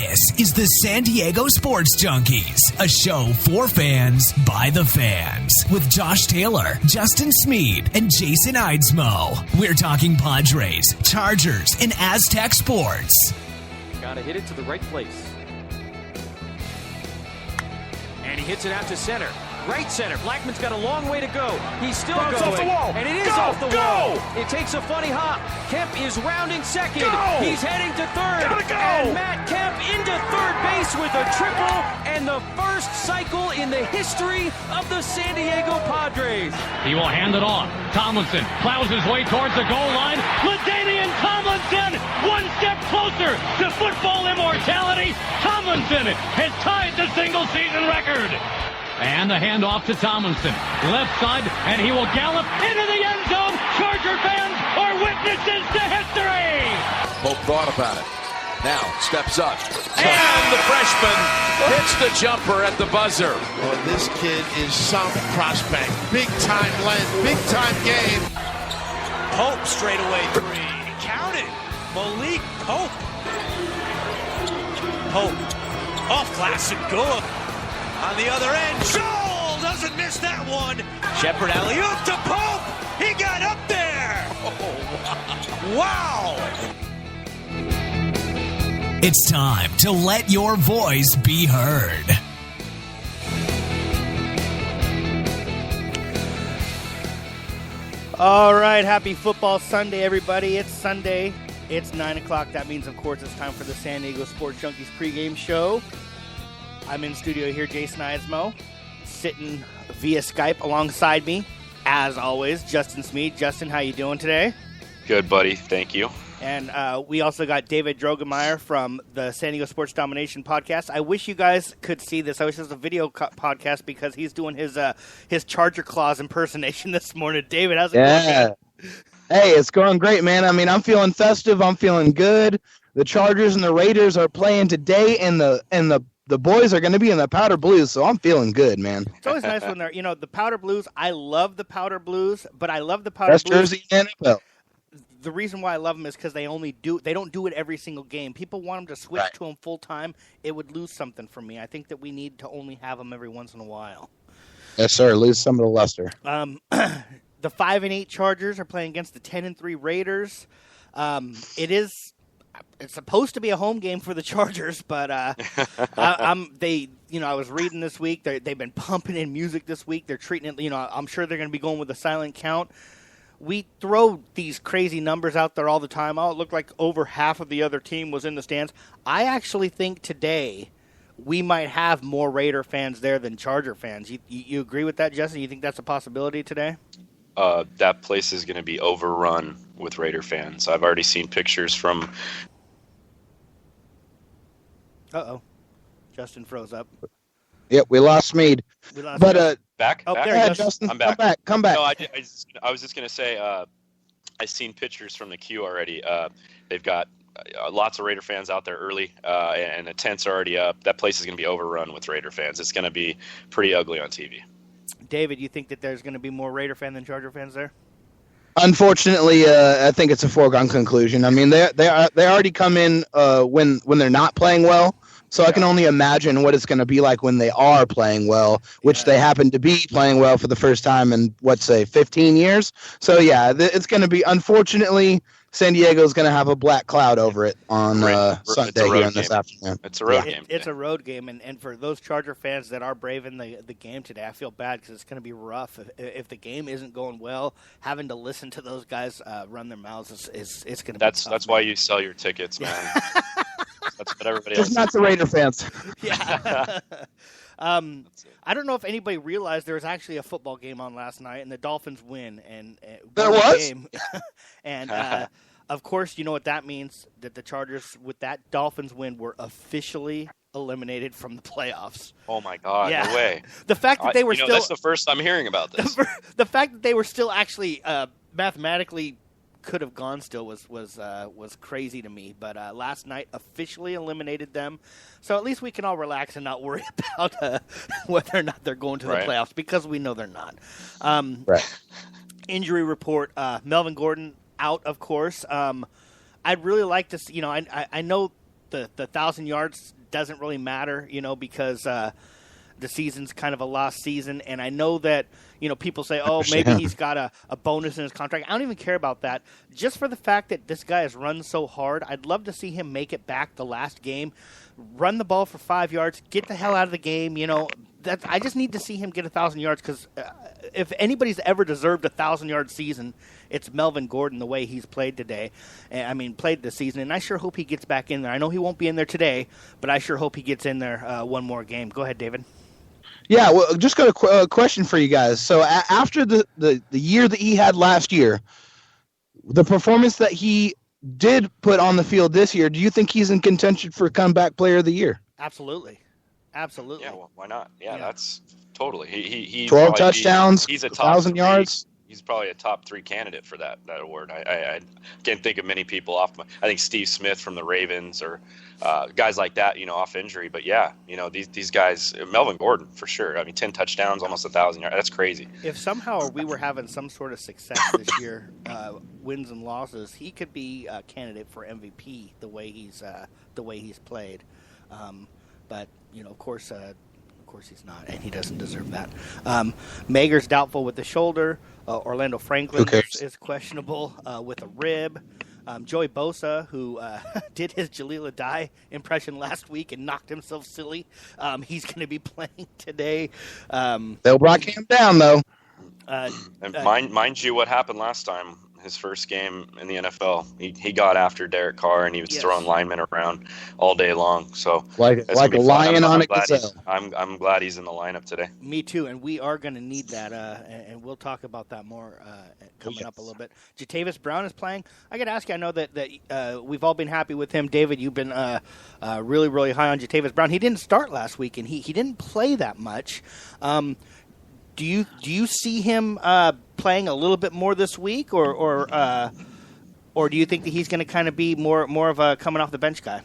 This is the San Diego Sports Junkies, a show for fans by the fans, with Josh Taylor, Justin Smead, and Jason Eidsmoe. We're talking Padres, Chargers, and Aztec sports. Gotta hit it to the right place. And he hits it out to center. Right center. Blackman's got a long way to go. He's still going. Off the wall. And it is off the wall. It takes a funny hop. Kemp is rounding second. He's heading to third. And Matt Kemp into third base with a triple and the first cycle in the history of the San Diego Padres. He will hand it off. Tomlinson plows his way towards the goal line. LaDainian Tomlinson, one step closer to football immortality. Tomlinson has tied the single-season record. And the handoff to Tomlinson. Left side, and he will gallop into the end zone. Charger fans are witnesses to history. Pope thought about it. Now steps up. And the freshman hits the jumper at the buzzer. Well, this kid is some prospect. Big-time length, big-time game. Pope straightaway three. Count it. Malik Pope. Pope off glass and good. On the other end, Joel doesn't miss that one. Shepard alley-oop to Pope. He got up there. Oh, wow. It's time to let your voice be heard. All right, happy football Sunday, everybody. It's Sunday. It's 9 o'clock. That means, of course, it's time for the San Diego Sports Junkies pregame show. I'm in studio here, Jason Eidsmoe, sitting via Skype alongside me, as always, Justin Smead. Justin, how you doing today? Good, buddy. Thank you. And we also got David Drogemeyer from the San Diego Sports Domination podcast. I wish you guys could see this. I wish it was a video podcast because he's doing his Charger Claus impersonation this morning. David, how's it going? Hey, it's going great, man. I mean, I'm feeling festive. I'm feeling good. The Chargers and the Raiders are playing today, and the boys are going to be in the powder blues, so I'm feeling good, man. It's always nice when they're, the powder blues. I love the powder blues, but I love the powder Best blues. jersey in NFL. The reason why I love them is because they don't do it every single game. People want them to switch to them full time. It would lose something for me. I think that we need to only have them every once in a while. Yes, sir. Lose some of the luster. The 5-8 Chargers are playing against the 10-3 Raiders. It's supposed to be a home game for the Chargers, but I was reading this week. They've been pumping in music this week. They're treating it. I'm sure they're going to be going with a silent count. We throw these crazy numbers out there all the time. Oh, it looked like over half of the other team was in the stands. I actually think today we might have more Raider fans there than Charger fans. You agree with that, Jesse? You think that's a possibility today? That place is going to be overrun with Raider fans. I've already seen pictures from... Uh-oh. Justin froze up. Yep, we lost Smead. Back? Oh, back? there Yeah, he goes. Justin, I'm back. Come back. No, I was just going to say, I've seen pictures from the queue already. They've got lots of Raider fans out there early, and the tents are already up. That place is going to be overrun with Raider fans. It's going to be pretty ugly on TV. David, you think that there's going to be more Raider fan than Charger fans there? Unfortunately, I think it's a foregone conclusion. I mean, they already come in when they're not playing well. So I can only imagine what it's going to be like when they are playing well, which they happen to be playing well for the first time in, 15 years. So, yeah, it's going to be, unfortunately, San Diego's going to have a black cloud over it on Sunday here this afternoon. It's a road game. It's a road game, and for those Charger fans that are braving the game today, I feel bad because it's going to be rough. If the game isn't going well, having to listen to those guys run their mouths is going to be tough. That's why you sell your tickets, man. That's what everybody else Just not the Raider fans. Yeah. I don't know if anybody realized there was actually a football game on last night, and the Dolphins win. And there was? Game. And, of course, you know what that means, that the Chargers, with that Dolphins win, were officially eliminated from the playoffs. Oh, my God. Yeah. No way. The fact that they were still... That's the first I'm hearing about this. The fact that they were still actually mathematically could have gone still was crazy to me. But last night officially eliminated them. So at least we can all relax and not worry about whether or not they're going to the playoffs, because we know they're not. Injury report, Melvin Gordon out, of course. I'd really like to see, I know the 1,000 yards doesn't really matter, because the season's kind of a lost season. And I know that, people say, oh, maybe he's got a bonus in his contract. I don't even care about that. Just for the fact that this guy has run so hard, I'd love to see him make it back the last game, run the ball for 5 yards, get the hell out of the game. I just need to see him get 1,000 yards because if anybody's ever deserved a 1,000-yard season, it's Melvin Gordon the way he's played today. Played this season, and I sure hope he gets back in there. I know he won't be in there today, but I sure hope he gets in there one more game. Go ahead, David. Yeah, well, just got a question for you guys. So after the year that he had last year, the performance that he did put on the field this year, do you think he's in contention for comeback player of the year? Absolutely. Yeah, well, why not? Yeah, that's totally. He 12 touchdowns, he's a 1,000 yards. He's probably a top 3 candidate for that award. I can't think of many people I think Steve Smith from the Ravens or guys like that, off injury. But yeah, these guys, Melvin Gordon for sure. 10 touchdowns, almost 1,000 yards. That's crazy. If somehow we were having some sort of success this year, wins and losses, he could be a candidate for MVP the way he's played. But of course he's not, and he doesn't deserve that. Mager's doubtful with the shoulder. Orlando Franklin is questionable with a rib. Joey Bosa, who did his Jaleel Addae impression last week and knocked himself silly, he's going to be playing today. They'll brought him down, though. And mind you, what happened last time, his first game in the NFL, he got after Derek Carr, and he was throwing linemen around all day long. So like a lion on a gazelle. I'm glad he's in the lineup today. Me too, and we are going to need that, and we'll talk about that more coming up a little bit. Jatavis Brown is playing. I got to ask you, I know that we've all been happy with him. David, you've been really, really high on Jatavis Brown. He didn't start last week, and he didn't play that much. Do you see him playing a little bit more this week, or do you think that he's going to kind of be more of a coming off the bench guy?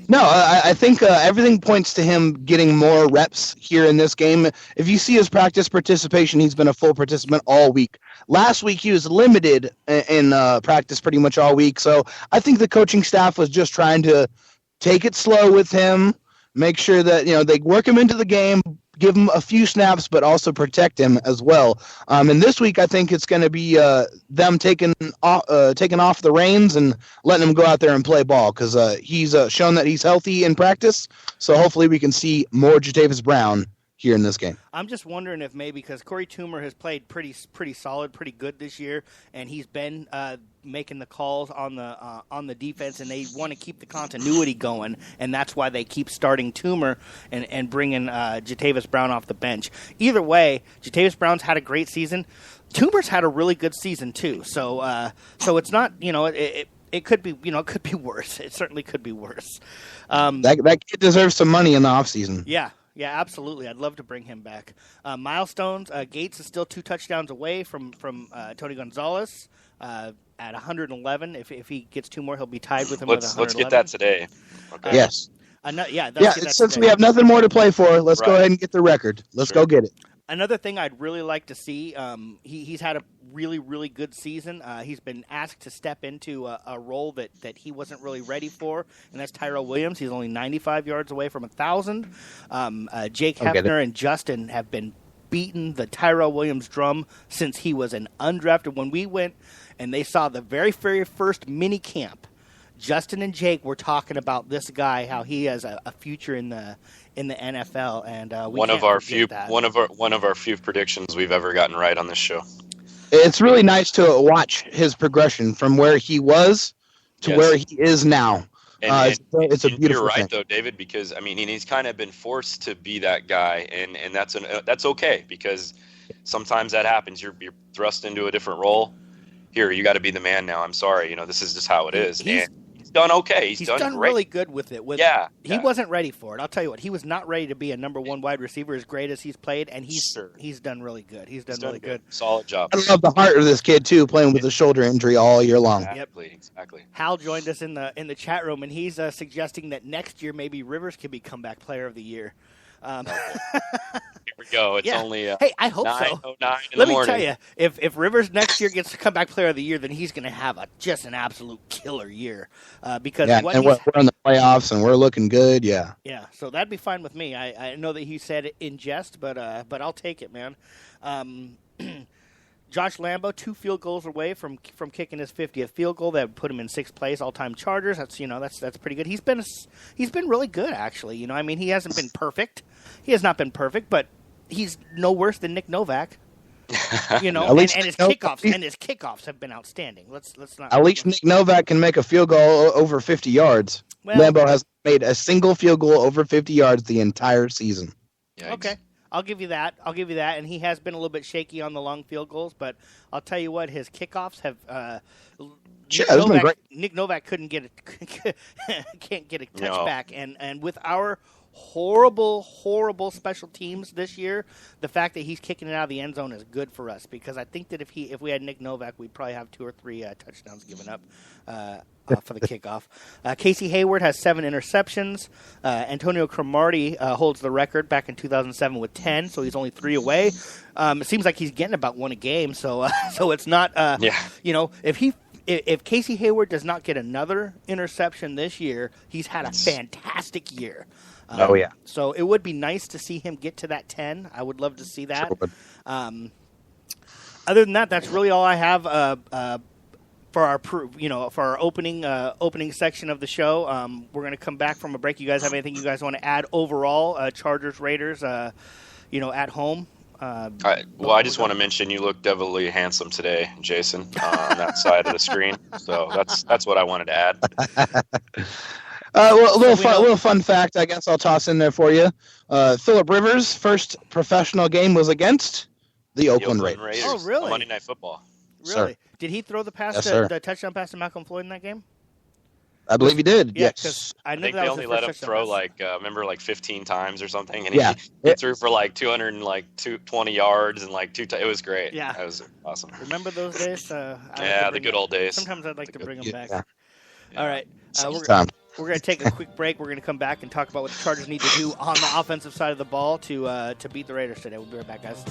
No, I think everything points to him getting more reps here in this game. If you see his practice participation, he's been a full participant all week. Last week, he was limited in practice pretty much all week. So I think the coaching staff was just trying to take it slow with him, make sure that they work him into the game, give him a few snaps, but also protect him as well. And this week, I think it's going to be them taking off the reins and letting him go out there and play ball because he's shown that he's healthy in practice. So hopefully we can see more Jatavis Brown here in this game. I'm just wondering if maybe because Corey Toomer has played pretty solid, pretty good this year, and he's been making the calls on the defense, and they want to keep the continuity going, and that's why they keep starting Toomer and bringing Jatavis Brown off the bench. Either way, Jatavis Brown's had a great season. Toomer's had a really good season too. So it's not it could be it could be worse. It certainly could be worse. That kid deserves some money in the offseason. Yeah. Yeah, absolutely. I'd love to bring him back. Milestones, Gates is still 2 touchdowns away from Tony Gonzalez at 111. If he gets 2 more, he'll be tied with him with 111. Let's get that today. Okay. Yes. Since we have nothing more to play for, let's go ahead and get the record. Let's go get it. Another thing I'd really like to see, he's had a really, really good season. He's been asked to step into a role that he wasn't really ready for, and that's Tyrell Williams. He's only 95 yards away from 1,000. Jake Hefner and Justin have been beating the Tyrell Williams drum since he was an undrafted. When we went and they saw the very, very first mini camp, Justin and Jake were talking about this guy, how he has a future in the NFL, and one of our few predictions we've ever gotten right on this show. It's really nice to watch his progression from where he was to where he is now. It's a beautiful You're right, thing. though, David, because he's kind of been forced to be that guy, and that's okay because sometimes that happens. You're thrust into a different role. Here, you got to be the man now. I'm sorry, this is just how it is. He's done okay. He's done great. Really good with it. He wasn't ready for it. I'll tell you what. He was not ready to be a number 1 wide receiver as great as he's played, and he's done really good. He's done really good. Solid job. I love the heart of this kid too, playing with a shoulder injury all year long. Exactly. Hal joined us in the chat room, and he's suggesting that next year maybe Rivers could be comeback player of the year. Here we go. It's only hey, I hope so. 9:09 in Let the me morning. tell you, if Rivers next year gets to comeback player of the year, then he's going to have just an absolute killer year. Because we're in the playoffs and we're looking good. Yeah. Yeah, so that'd be fine with me. I know that he said it in jest, but I'll take it, man. Josh Lambo, 2 field goals away from kicking his 50th field goal. That would put him in 6th place, all-time Chargers. That's pretty good. He's been really good, actually. I mean, he hasn't been perfect. He has not been perfect, but he's no worse than Nick Novak. And his kickoffs have been outstanding. Let's not. At least Nick Novak can make a field goal over 50 yards. Well, Lambo has made a single field goal over 50 yards the entire season. Yikes. Okay. I'll give you that. And he has been a little bit shaky on the long field goals, but I'll tell you what, his kickoffs have. Nick Novak can't get a touchback, and with our horrible special teams this year, the fact that he's kicking it out of the end zone is good for us, because I think that if we had Nick Novak, we'd probably have 2 or 3 touchdowns given up for the kickoff. Casey Hayward has 7 interceptions. Antonio Cromartie holds the record back in 2007 with 10, so he's only 3 away. It seems like he's getting about 1 a game, so it's not. If Casey Hayward does not get another interception this year, he's had a fantastic year. So it would be nice to see him get to that 10. I would love to see that. Other than that, that's really all I have for our opening section of the show. We're going to come back from a break. You guys have anything you guys want to add overall? Chargers, Raiders, at home. I just want to mention you look devilly handsome today, Jason, on that side of the screen. So that's what I wanted to add. A little fun fact, I guess I'll toss in there for you. Phillip Rivers' first professional game was against the Oakland Raiders. Oh, really? Monday Night Football. Really? Sir. Did he throw the touchdown pass to Malcolm Floyd in that game? I believe he did. Yeah, yes. I think they only let him throw 15 times or something, and he threw for 220 yards and it was great. Yeah, that was awesome. Remember those days? The good old days. Sometimes I'd like to bring them back. Yeah. All right, we're going to take a quick break. We're going to come back and talk about what the Chargers need to do on the offensive side of the ball to beat the Raiders today. We'll be right back, guys.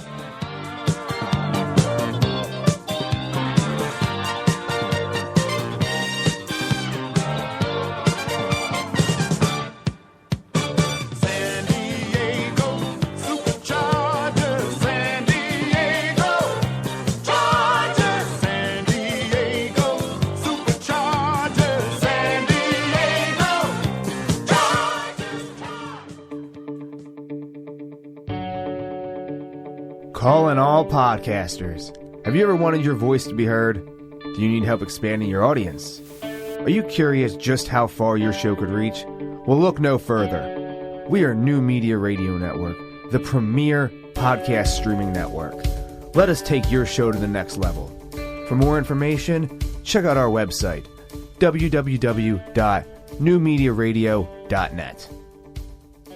Calling all podcasters. Have you ever wanted your voice to be heard? Do you need help expanding your audience? Are you curious just how far your show could reach? Well, look no further. We are New Media Radio Network, the premier podcast streaming network. Let us take your show to the next level. For more information, check out our website, www.newmediaradio.net.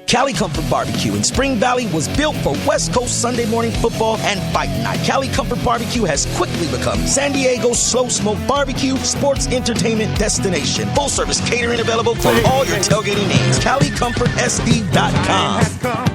Cali Comfort Barbecue in Spring Valley was built for West Coast Sunday morning football and fight night. Cali Comfort Barbecue has quickly become San Diego's slow smoke barbecue sports entertainment destination. Full service catering available for all your tailgating needs. CaliComfortSD.com.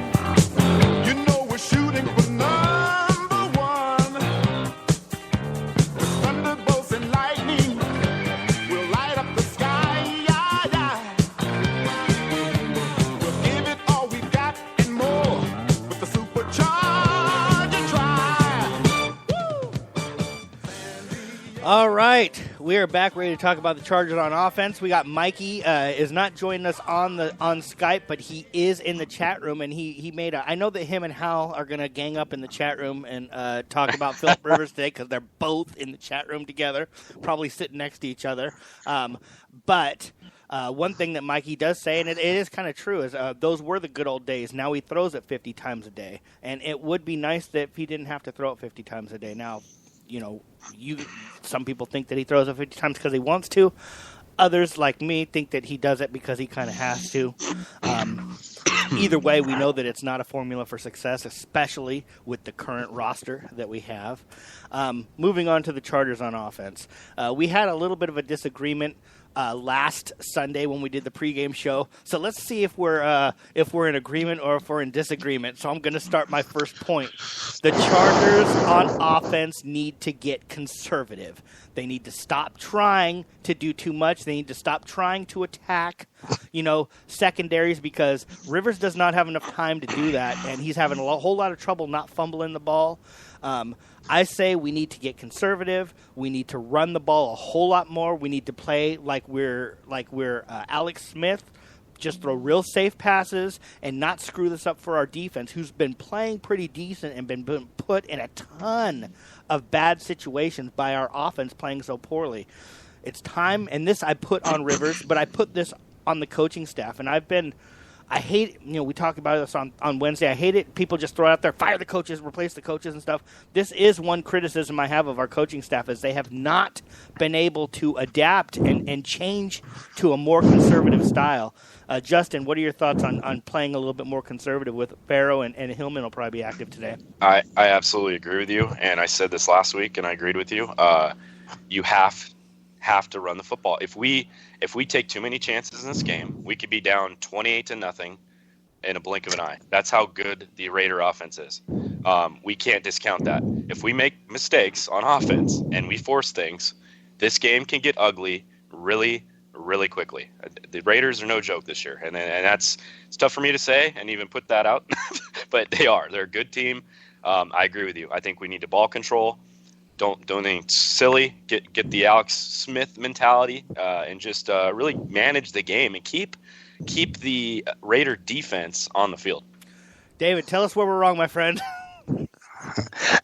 All right, we are back ready to talk about the Chargers on offense. We got Mikey is not joining us on Skype, but he is in the chat room, and he made I know that him and Hal are going to gang up in the chat room and talk about Phillip Rivers today because they're both in the chat room together, probably sitting next to each other. But one thing that Mikey does say, and it is kind of true, is those were the good old days. Now he throws it 50 times a day, and it would be nice that if he didn't have to throw it 50 times a day. Now, some people think that he throws it 50 times because he wants to. Others, like me, think that he does it because he kind of has to. Either way, we know that it's not a formula for success, especially with the current roster that we have. Moving on to the Chargers on offense. We had a little bit of a disagreement last Sunday when we did the pregame show. So let's see if we're in agreement or if we're in disagreement. So I'm going to start my first point. The Chargers on offense need to get conservative. They need to stop trying to do too much. They need to stop trying to attack, secondaries, because Rivers does not have enough time to do that, and he's having a whole lot of trouble not fumbling the ball. I say we need to get conservative. We need to run the ball a whole lot more. We need to play like we're Alex Smith. Just throw real safe passes and not screw this up for our defense, who's been playing pretty decent and been put in a ton of bad situations by our offense playing so poorly. It's time, and this I put on Rivers, but I put this on the coaching staff, and I hate, we talked about this on Wednesday. I hate it. People just throw out there, fire the coaches, replace the coaches and stuff. This is one criticism I have of our coaching staff, is they have not been able to adapt and change to a more conservative style. Justin, what are your thoughts on playing a little bit more conservative with Farrow and Hillman will probably be active today? I absolutely agree with you, and I said this last week, and I agreed with you. You have to run the football. If we take too many chances in this game, we could be down 28-0 in a blink of an eye. That's how good the Raider offense is. We can't discount that. If we make mistakes on offense and we force things, this game can get ugly really, really quickly. The Raiders are no joke this year, and it's tough for me to say and even put that out, but they are. They're a good team. I agree with you. I think we need to ball control. Don't do anything silly. Get the Alex Smith mentality and just really manage the game and keep the Raider defense on the field. David, tell us where we're wrong, my friend.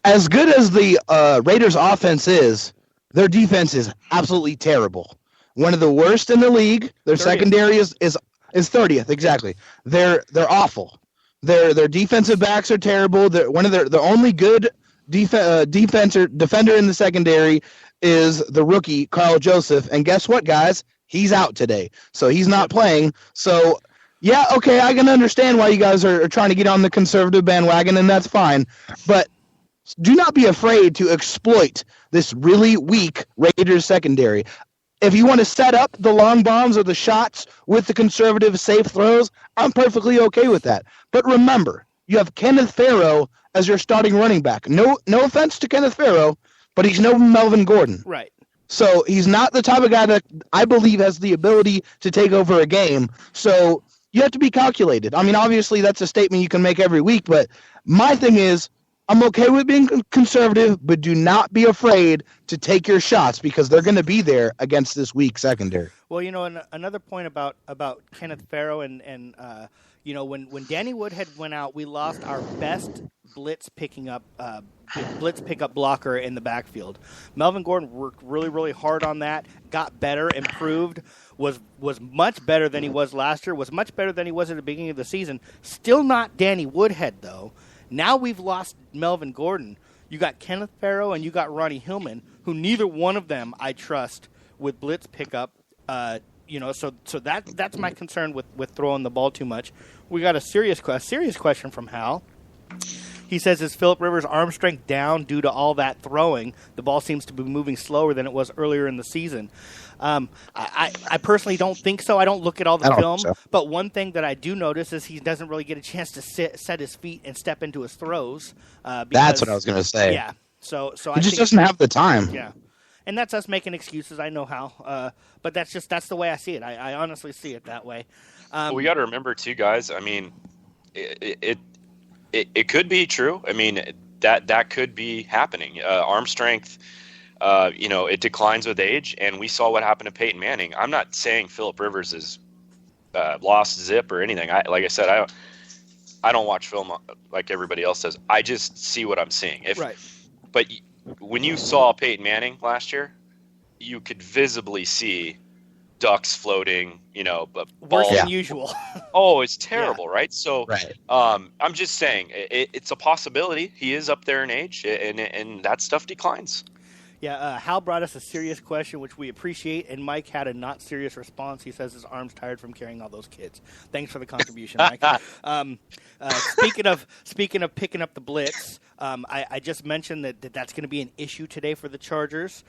As good as the Raiders' offense is, their defense is absolutely terrible. One of the worst in the league. Their 30th. Secondary is 30th, exactly. They're awful. Their defensive backs are terrible. The only good defender in the secondary is the rookie Carl Joseph, and guess what, guys? He's out today, so he's not playing. So, yeah, okay, I can understand why you guys are trying to get on the conservative bandwagon, and that's fine. But do not be afraid to exploit this really weak Raiders secondary. If you want to set up the long bombs or the shots with the conservative safe throws, I'm perfectly okay with that. But remember, you have Kenneth Farrow as your starting running back. No offense to Kenneth Farrow, but he's no Melvin Gordon. Right. So he's not the type of guy that I believe has the ability to take over a game. So you have to be calculated. I mean, obviously that's a statement you can make every week, but my thing is I'm okay with being conservative, but do not be afraid to take your shots because they're going to be there against this weak secondary. Well, another point about Kenneth Farrow and when Danny Woodhead went out, we lost our best blitz pickup blocker in the backfield. Melvin Gordon worked really, really hard on that, got better, improved, was much better than he was last year, was much better than he was at the beginning of the season. Still not Danny Woodhead, though. Now we've lost Melvin Gordon. You got Kenneth Farrow and you got Ronnie Hillman, who neither one of them I trust with blitz pickup. So that's my concern with throwing the ball too much. We got a serious question from Hal. He says, is Phillip Rivers' arm strength down due to all that throwing? The ball seems to be moving slower than it was earlier in the season. I personally don't think so. I don't look at all the film. But one thing that I do notice is he doesn't really get a chance to set his feet and step into his throws. That's what I was going to say. Yeah. So he just doesn't have the time. Yeah. And that's us making excuses. I know how. But that's the way I see it. I honestly see it that way. Well, we got to remember, too, guys, I mean, it could be true. I mean, that could be happening. Arm strength, it declines with age, and we saw what happened to Peyton Manning. I'm not saying Phillip Rivers is lost zip or anything. Like I said, I don't watch film like everybody else does. I just see what I'm seeing. Right. But when you saw Peyton Manning last year, you could visibly see ducks floating, worse than usual. Oh, it's terrible, yeah. Right? So, right. I'm just saying it's a possibility. He is up there in age, and that stuff declines. Yeah, Hal brought us a serious question, which we appreciate, and Mike had a not serious response. He says his arm's tired from carrying all those kids. Thanks for the contribution, Mike. Speaking of picking up the blitz, I just mentioned that's going to be an issue today for the Chargers.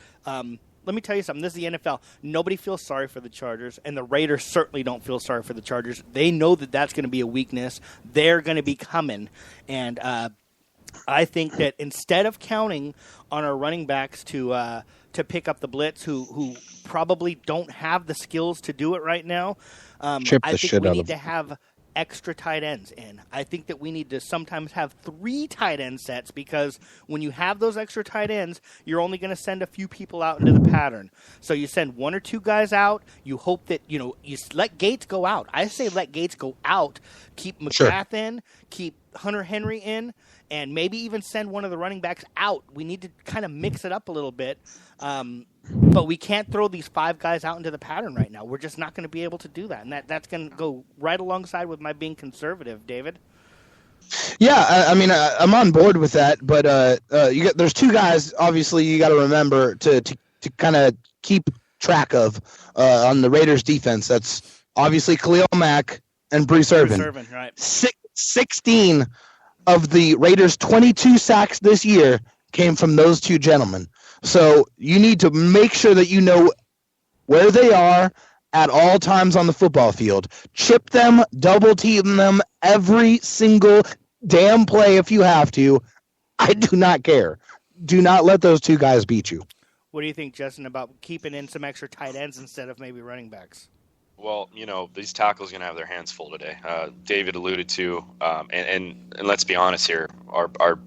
let me tell you something. This is the NFL. Nobody feels sorry for the Chargers, and the Raiders certainly don't feel sorry for the Chargers. They know that that's going to be a weakness. They're going to be coming, and I think that instead of counting on our running backs to pick up the blitz, who probably don't have the skills to do it right now, I think we need to have extra tight ends in. I think that we need to sometimes have 3 tight end sets, because when you have those extra tight ends, you're only going to send a few people out into the pattern. So you send 1 or 2 guys out. You hope that, you let Gates go out. I say let Gates go out. Keep McGrath in. Keep Hunter Henry in. And maybe even send one of the running backs out. We need to kind of mix it up a little bit. But we can't throw these 5 guys out into the pattern right now. We're just not going to be able to do that. And that's going to go right alongside with my being conservative, David. Yeah, I mean, I'm on board with that. But there's 2 guys, obviously, you got to remember to kind of keep track of on the Raiders defense. That's obviously Khalil Mack and Bruce Irvin. Bruce Irvin, right. 16 of the Raiders' 22 sacks this year came from those 2 gentlemen. So you need to make sure that you know where they are at all times on the football field. Chip them, double team them every single damn play if you have to. I do not care. Do not let those 2 guys beat you. What do you think, Justin, about keeping in some extra tight ends instead of maybe running backs? Well, these tackles are going to have their hands full today. David alluded to, and let's be honest here, our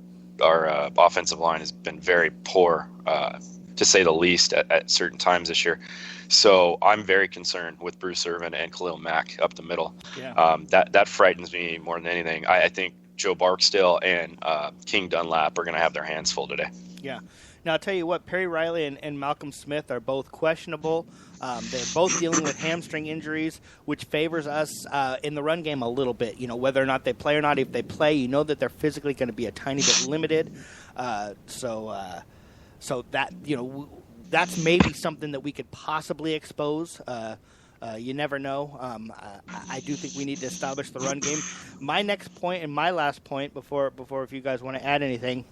offensive line has been very poor, to say the least, at certain times this year. So I'm very concerned with Bruce Irvin and Khalil Mack up the middle. Yeah. That frightens me more than anything. I think Joe Barksdale and King Dunlap are going to have their hands full today. Yeah. Now, I'll tell you what, Perry Riley and Malcolm Smith are both questionable. They're both dealing with hamstring injuries, which favors us in the run game a little bit. Whether or not they play or not, if they play, that they're physically going to be a tiny bit limited. So that, that's maybe something that we could possibly expose. You never know. I do think we need to establish the run game. My next point and my last point before if you guys want to add anything,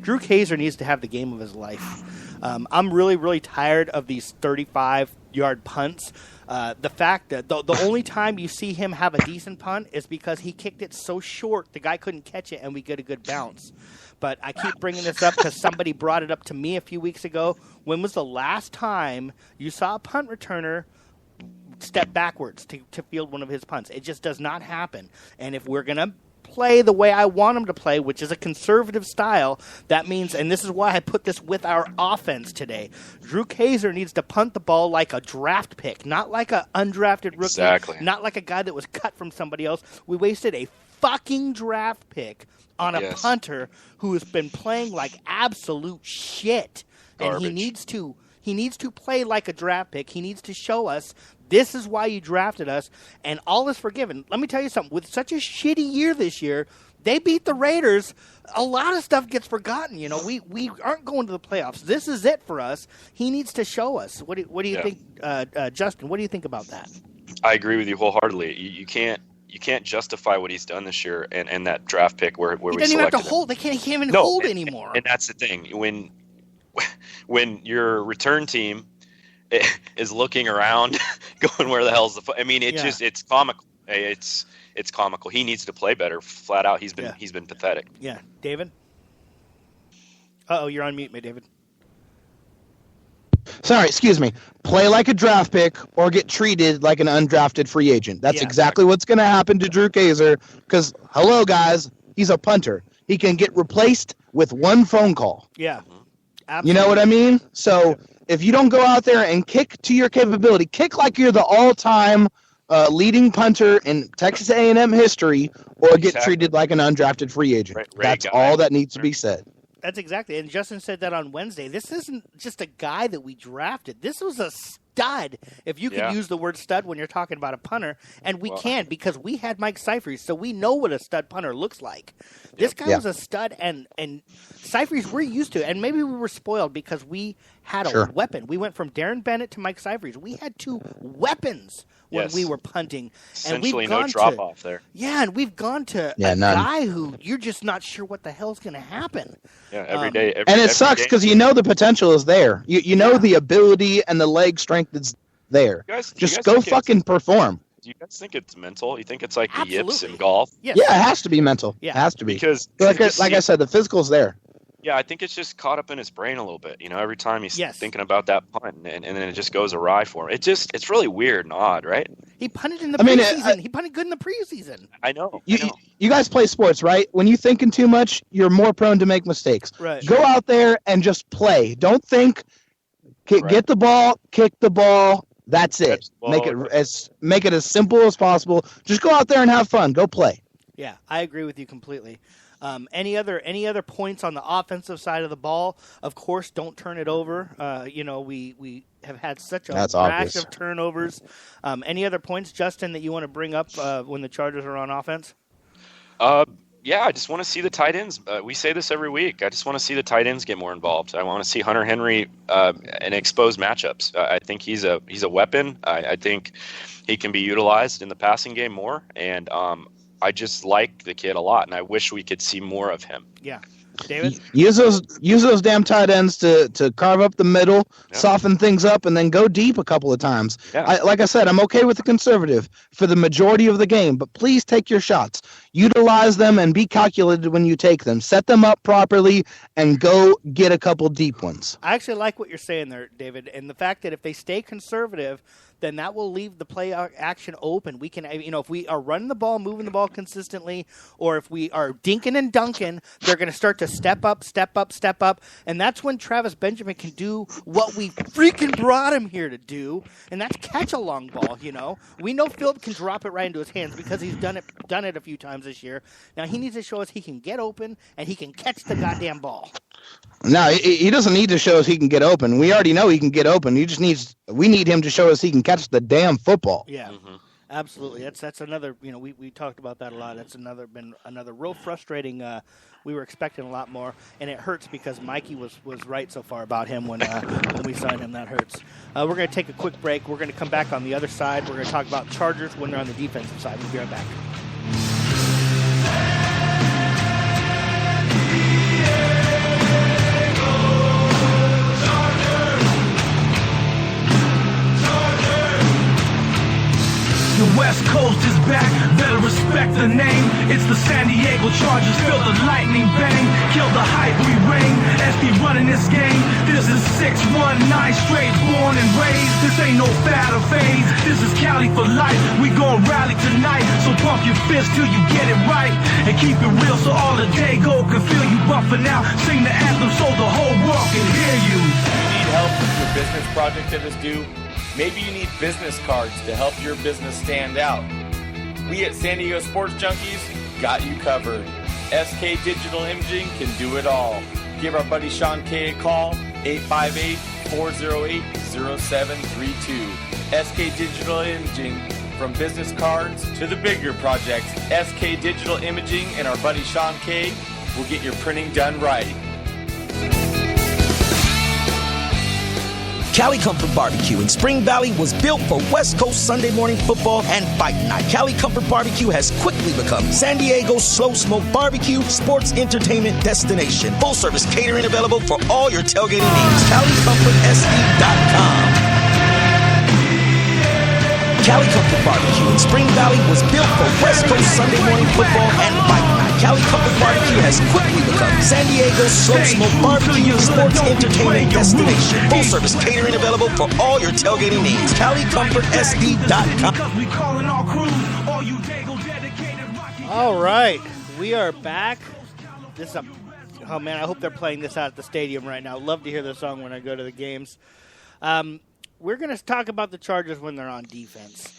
Drew Kaiser needs to have the game of his life. I'm really, really tired of these 35-yard punts. The fact that the only time you see him have a decent punt is because he kicked it so short the guy couldn't catch it and we get a good bounce. But I keep bringing this up because somebody brought it up to me a few weeks ago. When was the last time you saw a punt returner step backwards to field one of his punts? It just does not happen. And if we're going to play the way I want them to play, which is a conservative style, that means, and this is why I put this with our offense today, Drew Kaiser needs to punt the ball like a draft pick, not like an undrafted rookie, Exactly. not like a guy that was cut from somebody else. We wasted a fucking draft pick on a punter who has been playing like absolute shit. Garbage. And he needs to play like a draft pick. He needs to show us this is why you drafted us, and all is forgiven. Let me tell you something. With such a shitty year this year, they beat the Raiders. A lot of stuff gets forgotten. We aren't going to the playoffs. This is it for us. He needs to show us. What do you think, Justin? What do you think about that? I agree with you wholeheartedly. You can't justify what he's done this year and that draft pick where we doesn't even have to hold. They can't even hold anymore. And that's the thing. When your return team is looking around, going, where the hell's the? I mean, it's comical. It's comical. He needs to play better. Flat out, he's been pathetic. Yeah, David. You're on mute, David. Sorry, excuse me. Play like a draft pick or get treated like an undrafted free agent. That's exactly what's going to happen to Drew Kaiser. Because hello, guys, he's a punter. He can get replaced with one phone call. Yeah. Absolutely. You know what I mean? So if you don't go out there and kick to your capability, kick like you're the all-time leading punter in Texas A&M history, or get treated like an undrafted free agent. That's all that needs to be said. That's exactly. And Justin said that on Wednesday. This isn't just a guy that we drafted. This was a stud, if you can use the word stud when you're talking about a punter. And we can, because we had Mike Seifried, so we know what a stud punter looks like. This guy was a stud, and Seifried we're used to. And maybe we were spoiled because we had a weapon. We went from Darren Bennett to Mike Sivers. We had 2 weapons when we were punting. Essentially no drop-off there. Yeah, and we've gone to a guy who you're just not sure what the hell's going to happen. Yeah, every day. And it sucks because you know the potential is there. You know the ability and the leg strength is there. Just go fucking perform. Do you guys think it's mental? You think it's like the yips in golf? Yes. Yeah, it has to be mental. Yeah. It has to be. Because like I said, the physical's there. Yeah, I think it's just caught up in his brain a little bit. Every time he's thinking about that punt, and then it just goes awry for him. It's really weird and odd, right? He punted in the preseason. He punted good in the preseason. I know. You guys play sports, right? When you're thinking too much, you're more prone to make mistakes. Right. Go out there and just play. Don't think. Get the ball, kick the ball. That's it. Make it as simple as possible. Just go out there and have fun. Go play. Yeah, I agree with you completely. Any other points on the offensive side of the ball? Of course, don't turn it over. We have had such a rash of turnovers. Any other points, Justin, that you want to bring up when the Chargers are on offense? Yeah, I just want to see the tight ends. We say this every week. I just want to see the tight ends get more involved. I want to see Hunter Henry in exposed matchups. I think he's a weapon. I think he can be utilized in the passing game more, and I just like the kid a lot, and I wish we could see more of him. Yeah. David? Use those damn tight ends to carve up the middle, soften things up, and then go deep a couple of times. Yeah. Like I said, I'm okay with the conservative for the majority of the game, but please take your shots. Utilize them and be calculated when you take them. Set them up properly and go get a couple deep ones. I actually like what you're saying there, David, and the fact that if they stay conservative, then that will leave the play action open. We can, if we are running the ball, moving the ball consistently, or if we are dinking and dunking, they're going to start to step up, and that's when Travis Benjamin can do what we freaking brought him here to do, and that's catch a long ball. We know Philip can drop it right into his hands because he's done it a few times this year. Now he needs to show us he can get open and he can catch the goddamn ball. No, he doesn't need to show us he can get open. We already know he can get open. We need him to show us he can catch the damn football. Yeah, absolutely. That's another. We talked about that a lot. That's been another real frustrating. We were expecting a lot more, and it hurts because Mikey was right so far about him when we signed him. That hurts. We're going to take a quick break. We're going to come back on the other side. We're going to talk about Chargers when they're on the defensive side. We'll be right back. The West Coast is back, better respect the name. It's the San Diego Chargers, feel the lightning bang. Kill the hype, we reign, SB running this game. This is 619 straight, born and raised. This ain't no fad or phase, this is Cali for life. We gon' rally tonight, so pump your fist till you get it right. And keep it real so all the day go can feel you buffing out. Sing the anthem so the whole world can hear you. Need help with your business project that is due? Maybe you need business cards to help your business stand out. We at San Diego Sports Junkies got you covered. SK Digital Imaging can do it all. Give our buddy Sean K a call, 858-408-0732. SK Digital Imaging, from business cards to the bigger projects, SK Digital Imaging and our buddy Sean K will get your printing done right. Cali Comfort Barbecue in Spring Valley was built for West Coast Sunday morning football and fight night. Cali Comfort Barbecue has quickly become San Diego's slow smoke barbecue sports entertainment destination. Full service catering available for all your tailgating needs. CaliComfortSD.com. Cali Comfort Barbecue in Spring Valley was built for West Coast Sunday morning football and fight night. Cali Comfort Barbecue has quickly become San Diego's slow smoke barbecue sports entertainment destination. Full service catering available for all your tailgating needs. CaliComfortSD.com. All right, we are back. Oh man, I hope they're playing this out at the stadium right now. Love to hear this song when I go to the games. We're going to talk about the Chargers when they're on defense.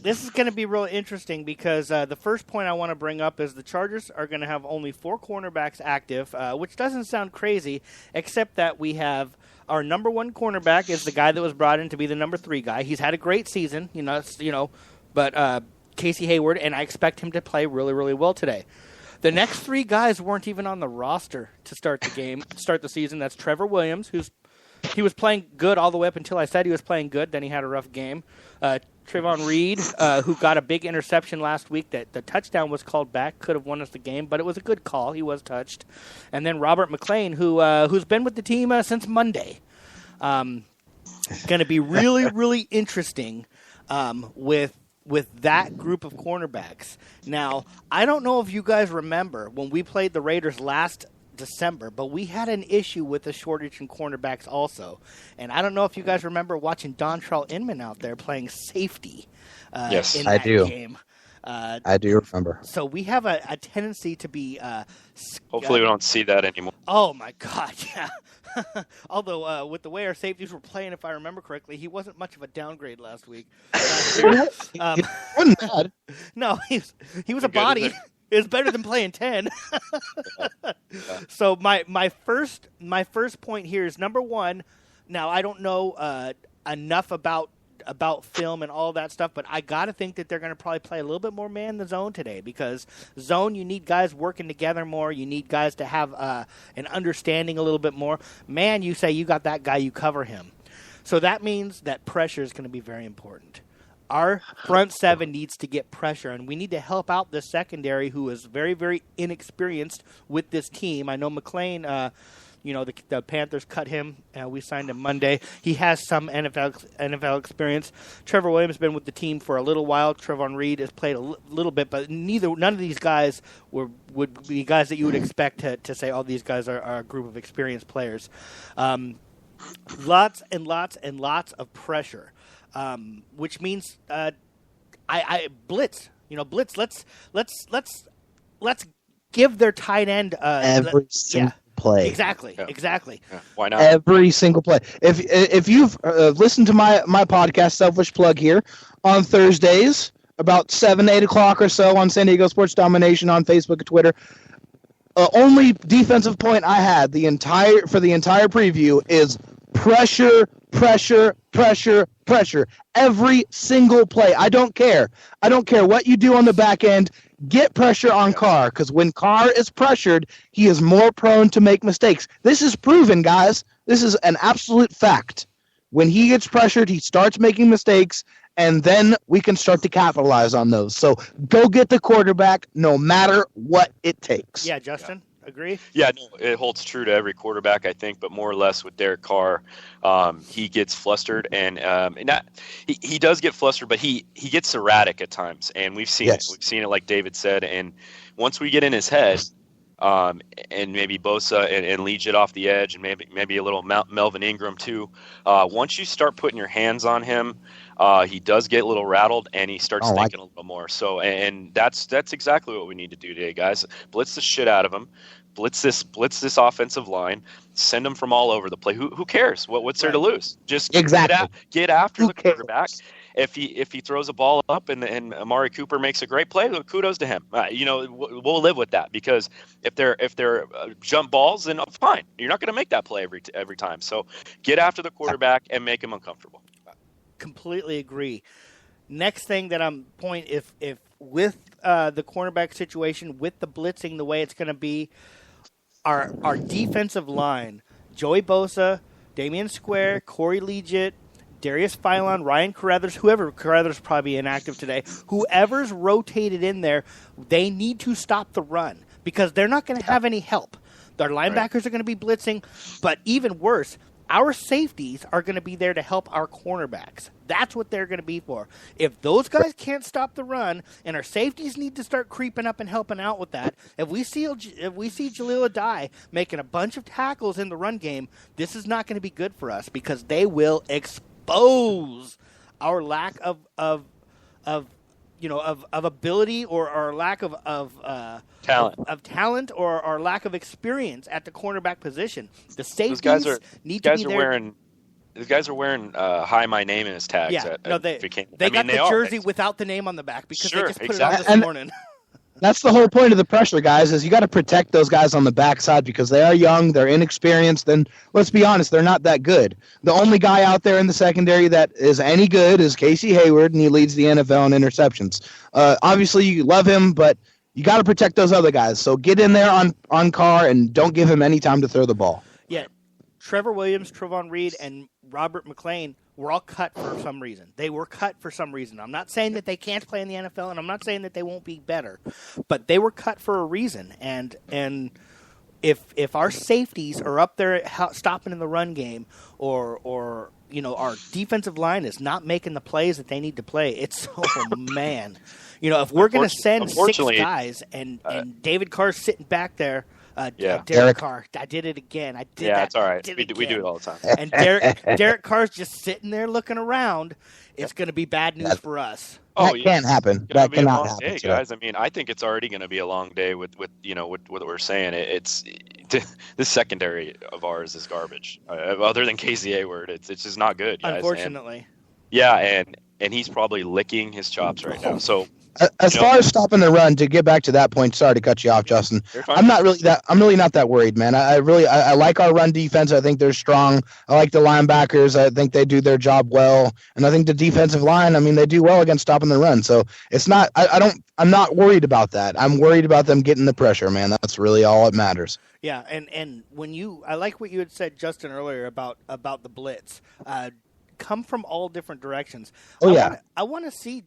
This is going to be real interesting because the first point I want to bring up is the Chargers are going to have only 4 cornerbacks active, which doesn't sound crazy, except that we have our number 1 cornerback is the guy that was brought in to be the number 3 guy. He's had a great season, but Casey Hayward, and I expect him to play really, really well today. The next three guys weren't even on the roster to start the season. That's Trevor Williams, he was playing good all the way up until I said he was playing good. Then he had a rough game. Trayvon Reed, who got a big interception last week. That the touchdown was called back, could have won us the game, but it was a good call. He was touched. And then Robert McClain, who's been with the team since Monday. Going to be really, really interesting with that group of cornerbacks. Now, I don't know if you guys remember when we played the Raiders last December, but we had an issue with the shortage in cornerbacks also. And I don't know if you guys remember watching Dontrell Inman out there playing safety yes, in that game. I do remember. So we have a tendency to be... hopefully we don't see that anymore. Oh, my God, yeah. Although, with the way our safeties were playing, if I remember correctly, he wasn't much of a downgrade last week. Wasn't bad. No, he was a body. It was better than playing 10. So my first point here is, number one, now I don't know enough about film and all that stuff, but I got to think that they're going to probably play a little bit more man the zone today, because zone, you need guys working together more. You need guys to have an understanding a little bit more. Man, you say you got that guy, you cover him. So that means that pressure is going to be very important. Our front seven needs to get pressure, and we need to help out the secondary, who is very, very inexperienced with this team. I know McClain, the Panthers cut him. We signed him Monday. He has some NFL experience. Trevor Williams has been with the team for a little while. Trayvon Reed has played a little bit, but none of these guys would be guys that you would expect to say, oh, these guys are a group of experienced players. Lots and lots and lots of pressure. Which means I blitz. Blitz. Let's give their tight end every single play. Exactly. Yeah. Why not? Every single play. If you've listened to my podcast, Selfish Plug, here on Thursdays about 7-8 o'clock or so on San Diego Sports Domination on Facebook and Twitter, only defensive point I had the entire preview is pressure. Every single play. I don't care what you do on the back end. Get pressure on Carr, because when Carr is pressured, he is more prone to make mistakes. This is proven, guys. This is an absolute fact. When he gets pressured, he starts making mistakes, and then we can start to capitalize on those. So go get the quarterback no matter what it takes. Yeah, Justin? Agree? Yeah, no, it holds true to every quarterback, I think, but more or less with Derek Carr, he gets flustered, and he does get flustered, but he gets erratic at times, and we've seen it. We've seen it, like David said, and once we get in his head, and maybe Bosa and Legit off the edge, and maybe a little Melvin Ingram too. Once you start putting your hands on him, he does get a little rattled, and he starts thinking a little more. So, and that's exactly what we need to do today, guys. Blitz the shit out of him. Blitz this offensive line. Send them from all over the place. Who cares? What's there to lose? Just get after the quarterback. If he throws a ball up and Amari Cooper makes a great play, kudos to him. We'll live with that, because if they're jump balls, then fine. You're not going to make that play every time. So get after the quarterback and make him uncomfortable. Completely agree. Next thing that I'm if with the cornerback situation, with the blitzing the way it's going to be, our defensive line, Joey Bosa, Damian Square, Corey Legit, Darius Philon, Ryan Carruthers, Carruthers probably inactive today, whoever's rotated in there, they need to stop the run, because they're not going to have any help. Their linebackers are going to be blitzing, but even worse, our safeties are going to be there to help our cornerbacks. That's what they're going to be for. If those guys can't stop the run, and our safeties need to start creeping up and helping out with that, if we see Jaleel Addae making a bunch of tackles in the run game, this is not going to be good for us, because they will expose our lack of ability, or our lack of talent, or our lack of experience at the cornerback position. The safeties need to be there. These guys are wearing "Hi, my name" in his tags. Yeah, they got the jersey without the name on the back, because they just put it on this morning. That's the whole point of the pressure, guys, is you got to protect those guys on the backside, because they are young, they're inexperienced, and let's be honest, they're not that good. The only guy out there in the secondary that is any good is Casey Hayward, and he leads the NFL in interceptions. Obviously, you love him, but you got to protect those other guys. So get in there on Carr and don't give him any time to throw the ball. Yeah, Trevor Williams, Trevon Reed, and Robert McClain were all cut for some reason. They were cut for some reason. I'm not saying that they can't play in the NFL, and I'm not saying that they won't be better, but they were cut for a reason. And if our safeties are up there stopping in the run game, or our defensive line is not making the plays that they need to play, it's man. If we're going to send 6 guys and David Carr's sitting back there. Derek Carr. I did it again. I did that. Yeah, it's all right. We do it all the time. And Derek Carr's just sitting there looking around. It's going to be bad news for us. That can't happen. That cannot happen, day, guys. I mean, I think it's already going to be a long day with what we're saying. It's this secondary of ours is garbage. Other than Casey Hayward, it's just not good, guys. Unfortunately. And he's probably licking his chops right now. So. As far as stopping the run, to get back to that point, sorry to cut you off, Justin. I'm really not that worried, man. I like our run defense. I think they're strong. I like the linebackers. I think they do their job well, and I think the defensive line, I mean, they do well against stopping the run. So it's not. I'm not worried about that. I'm worried about them getting the pressure, man. That's really all that matters. Yeah, and I like what you had said, Justin, earlier about the blitz. Come from all different directions. I want to see.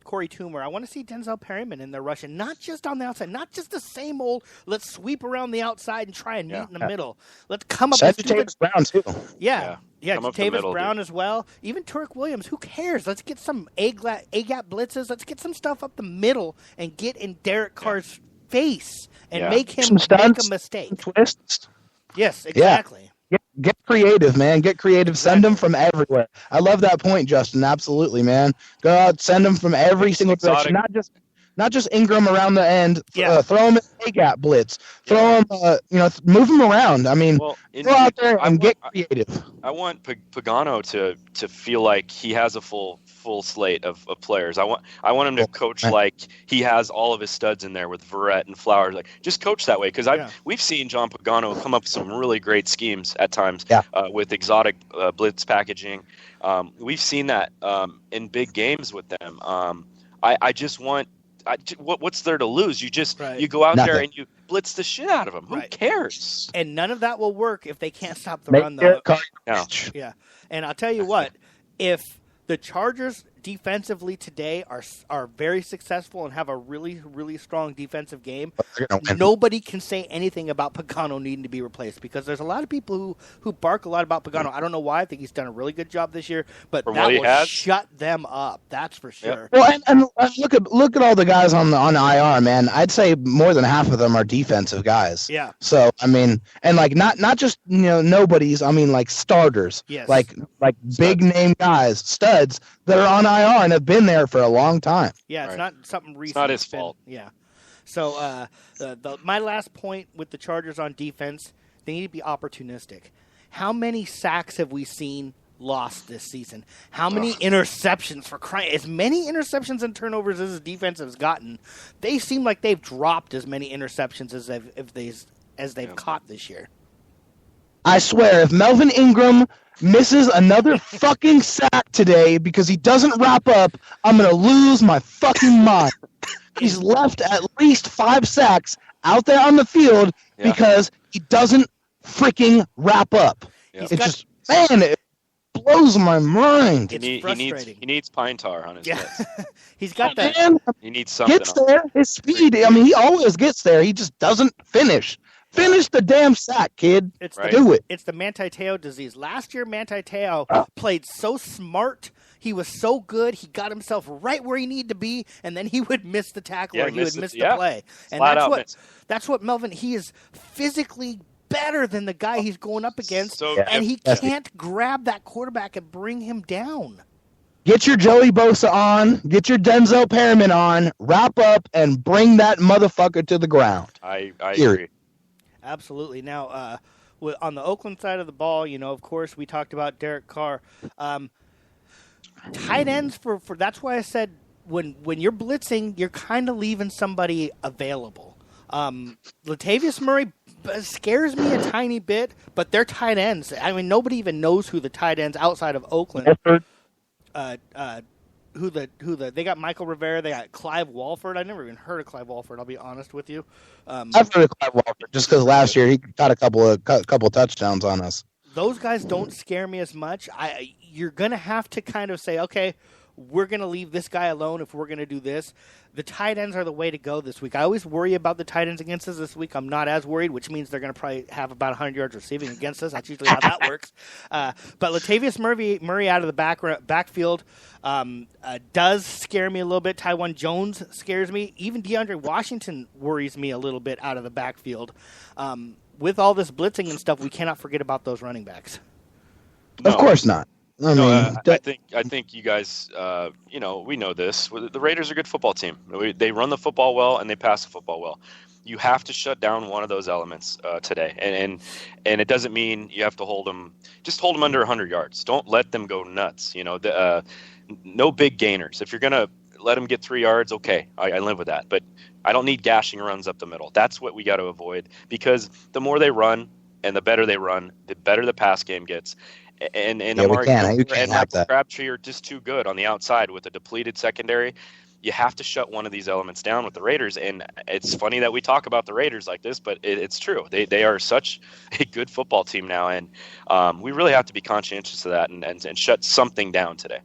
Corey Toomer. I want to see Denzel Perryman in there rushing, not just on the outside, not just the same old, let's sweep around the outside and try and meet in the middle. Let's come up with Tavis Brown, too. Yeah, Tavis Brown as well. Even Turk Williams, who cares? Let's get some A-gap blitzes. Let's get some stuff up the middle and get in Derek Carr's face and make him make a mistake. Twists. Yes, exactly. Yeah. Get creative, man. Get creative. Send them from everywhere. I love that point, Justin. Absolutely, man. Go out, send them from every single direction. Not just Ingram around the end. Throw them in A-gap blitz. Throw them, move them around. I mean, go out there and get creative. I want Pagano to feel like he has a full slate of players. I want him to coach like he has all of his studs in there with Verrett and Flowers. Like, just coach that way, because we've seen John Pagano come up with some really great schemes at times with exotic blitz packaging. We've seen that in big games with them. I just want. What's there to lose? You just you go out there and you blitz the shit out of them. Who cares? And none of that will work if they can't stop the run, though. Yeah, and I'll tell you what, if the Chargers defensively today are very successful and have a really, really strong defensive game, nobody can say anything about Pagano needing to be replaced, because there's a lot of people who bark a lot about Pagano. I don't know why. I think he's done a really good job this year, but that will shut them up. That's for sure. Yep. Well, and look at all the guys on IR, man. I'd say more than half of them are defensive guys. Yeah. So I mean, and like not just nobodies. I mean, like starters. Yes. Like big name guys, studs that are on IR and have been there for a long time. Yeah, it's not something recent. It's not his fault. Yeah. So my last point with the Chargers on defense, they need to be opportunistic. How many sacks have we seen lost this season? How many interceptions, for crying? As many interceptions and turnovers as the defense has gotten, they seem like they've dropped as many interceptions as they've caught this year. I swear, if Melvin Ingram misses another fucking sack today because he doesn't wrap up, I'm going to lose my fucking mind. He's left at least 5 sacks out there on the field because he doesn't freaking wrap up. Yeah. It blows my mind. It's frustrating. He needs pine tar on his legs. He's got that. He needs something. Gets there. His speed. I mean, he always gets there. He just doesn't finish. Finish the damn sack, kid. Do it. It's the Manti Te'o disease. Last year, Manti Te'o played so smart. He was so good. He got himself right where he needed to be, and then he would miss the tackle or he would miss the play. And that's what Melvin. He is physically better than the guy he's going up against, and he can't grab that quarterback and bring him down. Get your Joey Bosa on. Get your Denzel Perryman on. Wrap up and bring that motherfucker to the ground. I agree. Absolutely. Now, on the Oakland side of the ball, of course, we talked about Derek Carr. Tight ends for that's why I said when you're blitzing, you're kind of leaving somebody available. Latavius Murray scares me a tiny bit, but they're tight ends. I mean, nobody even knows who the tight ends outside of Oakland. they got Michael Rivera, they got Clive Walford. I never even heard of Clive Walford, I'll be honest with you. I've heard of Clive Walford just because last year he got a couple touchdowns on us. Those guys don't scare me as much. You're going to have to kind of say, okay, we're going to leave this guy alone if we're going to do this. The tight ends are the way to go this week. I always worry about the tight ends against us this week. I'm not as worried, which means they're going to probably have about 100 yards receiving against us. That's usually how that works. But Latavius Murray out of the backfield does scare me a little bit. Tywan Jones scares me. Even DeAndre Washington worries me a little bit out of the backfield. With all this blitzing and stuff, we cannot forget about those running backs. Of course not. I think you guys, we know this. The Raiders are a good football team. They run the football well and they pass the football well. You have to shut down one of those elements today, and it doesn't mean you have to hold them. Just hold them under 100 yards. Don't let them go nuts. No big gainers. If you're gonna let them get 3 yards, okay, I live with that. But I don't need gashing runs up the middle. That's what we got to avoid, because the more they run and the better they run, the better the pass game gets. And Amari Cooper and Michael Crabtree are just too good on the outside with a depleted secondary. You have to shut one of these elements down with the Raiders. And it's funny that we talk about the Raiders like this, but it's true. They are such a good football team now, and we really have to be conscientious of that and shut something down today.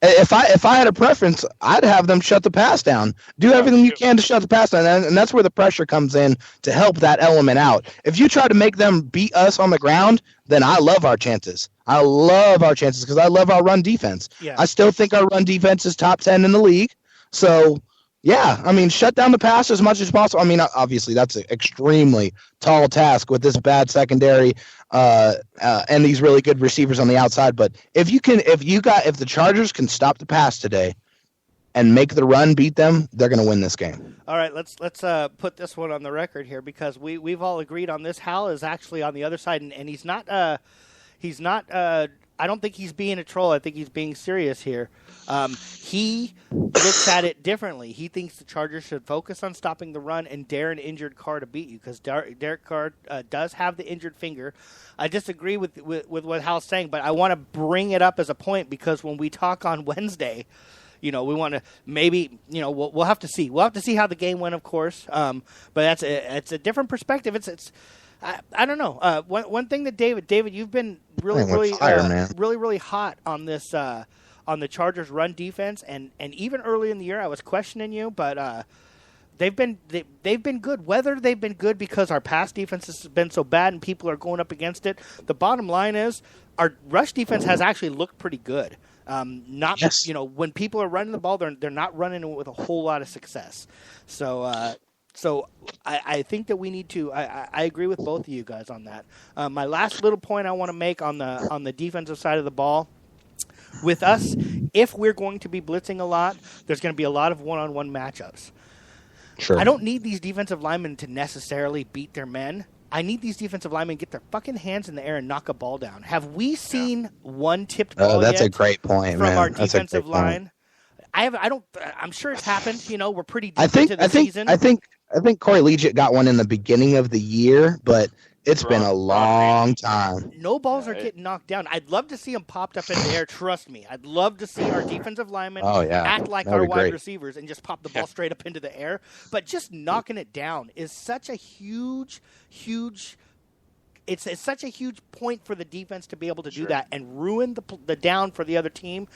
If I had a preference, I'd have them shut the pass down. Do everything you can to shut the pass down, and that's where the pressure comes in to help that element out. If you try to make them beat us on the ground, then I love our chances. I love our chances because I love our run defense. Yeah. I still think our run defense is top 10 in the league. So, yeah, shut down the pass as much as possible. Obviously, that's an extremely tall task with this bad secondary and these really good receivers on the outside. But if the Chargers can stop the pass today and make the run beat them, they're going to win this game. All right, let's put this one on the record here, because we've all agreed on this. Hal is actually on the other side, and he's not. I don't think he's being a troll. I think he's being serious here. He looks at it differently. He thinks the Chargers should focus on stopping the run and dare an injured Carr to beat you, because Derek Carr does have the injured finger. I disagree with what Hal's saying, but I want to bring it up as a point, because when we talk on Wednesday, we want to maybe, we'll have to see. We'll have to see how the game went, of course. But it's a different perspective. I don't know. One thing that David, you've been really hot on this on the Chargers' run defense, and even early in the year I was questioning you, but they've been good. Whether they've been good because our pass defense has been so bad and people are going up against it, the bottom line is our rush defense has actually looked pretty good. When people are running the ball, they're not running it with a whole lot of success. So I think that we need to. I agree with both of you guys on that. My last little point I want to make on the defensive side of the ball, with us, if we're going to be blitzing a lot, there's going to be a lot of one-on-one matchups. Sure. I don't need these defensive linemen to necessarily beat their men. I need these defensive linemen to get their fucking hands in the air and knock a ball down. Have we seen one tipped ball that's yet a great point, from man. our That's defensive line? I'm sure it's happened. We're pretty deep into the season. I think Corey Liuget got one in the beginning of the year, but it's been a long time. No balls are getting knocked down. I'd love to see them popped up in the air. Trust me. I'd love to see our defensive linemen act like our wide receivers and just pop the ball straight up into the air. But just knocking it down is such a huge it's such a huge point for the defense to be able to do that and ruin the down for the other team.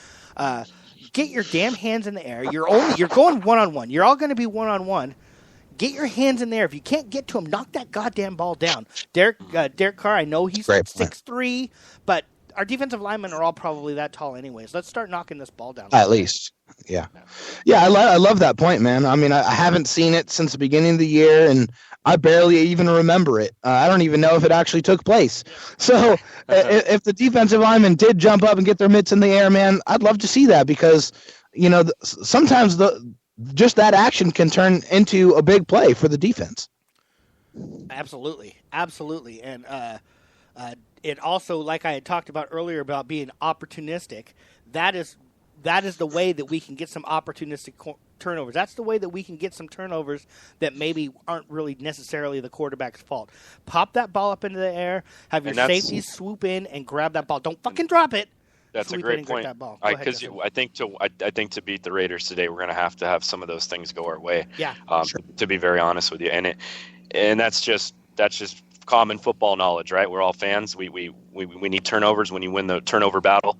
Get your damn hands in the air. You're going one-on-one. You're all going to be one-on-one. Get your hands in there. If you can't get to him, knock that goddamn ball down. Derek Carr, I know he's 6'3", but our defensive linemen are all probably that tall anyways. Let's start knocking this ball down. At least. Yeah. Yeah, I love that point, man. I haven't seen it since the beginning of the year, and I barely even remember it. I don't even know if it actually took place. So if the defensive linemen did jump up and get their mitts in the air, man, I'd love to see that, because, sometimes just that action can turn into a big play for the defense. Absolutely. And it also, like I had talked about earlier about being opportunistic, that is the way that we can get some opportunistic turnovers. That's the way that we can get some turnovers that maybe aren't really necessarily the quarterback's fault. Pop that ball up into the air, have your safeties swoop in and grab that ball. Don't fucking drop it. That's a great point. Because I think to beat the Raiders today, we're going to have some of those things go our way. Yeah. Sure. To be very honest with you, and that's just common football knowledge, right? We're all fans. We need turnovers. When you win the turnover battle,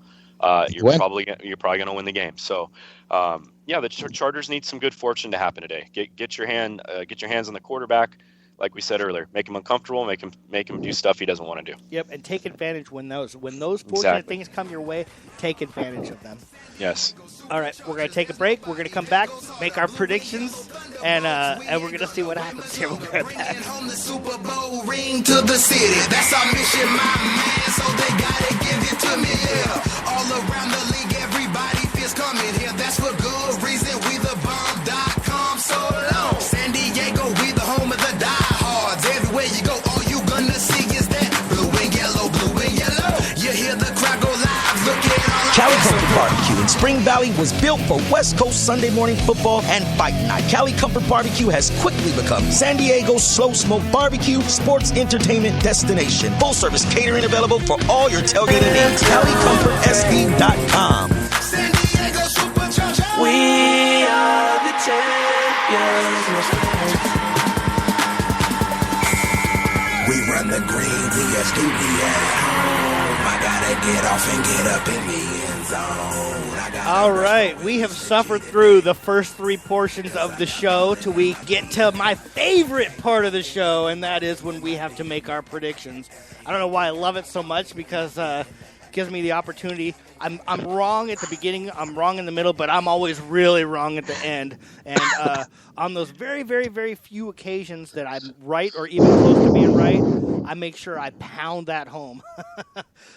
you're probably going to win the game. So, the Chargers need some good fortune to happen today. Get your hands on the quarterback. Like we said earlier, make him uncomfortable, make him do stuff he doesn't want to do. Yep, and take advantage when those fortunate things come your way. Take advantage of them. Yes. All right, we're going to take a break. We're going to come back, make our predictions, and we're going to see what happens here. We'll be right back. On the Super Bowl ring to the city. That's our mission, my man. So they gotta give it to me. Yeah. All around the league, everybody feels coming here. That's for good reason. We the bomb.com. So long, San Diego. We the home of the diehards. Everywhere you go, all you gonna see is that blue and yellow, blue and yellow. You hear the crowd go live. Look at all. Cali Comfort Barbecue in Spring Valley was built for West Coast Sunday morning football and fight night. Cali Comfort Barbecue has quickly become San Diego's slow smoke barbecue sports entertainment destination. Full service catering available for all your tailgating needs. CaliComfortSD.com. San Diego Superchargers. We are the champions. We run the green, TSD, we at home. I gotta get off and get up in the end zone. All right, we have suffered through the first three portions of the show till we get to my favorite part of the show, and that is when we have to make our predictions. I don't know why I love it so much, because it gives me the opportunity. I'm wrong at the beginning, I'm wrong in the middle, but I'm always really wrong at the end. And on those very, very, very few occasions that I'm right or even close to being right, I make sure I pound that home.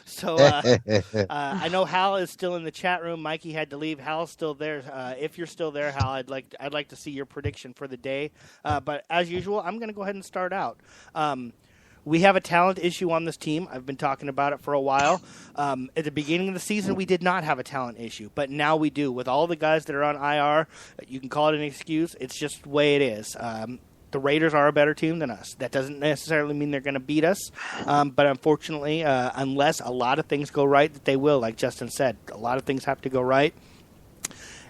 So I know Hal is still in the chat room. Mikey had to leave. Hal's still there. If you're still there, Hal, I'd like to see your prediction for the day. But as usual, I'm going to go ahead and start out. We have a talent issue on this team. I've been talking about it for a while. At the beginning of the season, we did not have a talent issue, but now we do. With all the guys that are on IR, you can call it an excuse. It's just the way it is. The Raiders are a better team than us. That doesn't necessarily mean they're going to beat us, but unfortunately, unless a lot of things go right, that they will, like Justin said. A lot of things have to go right.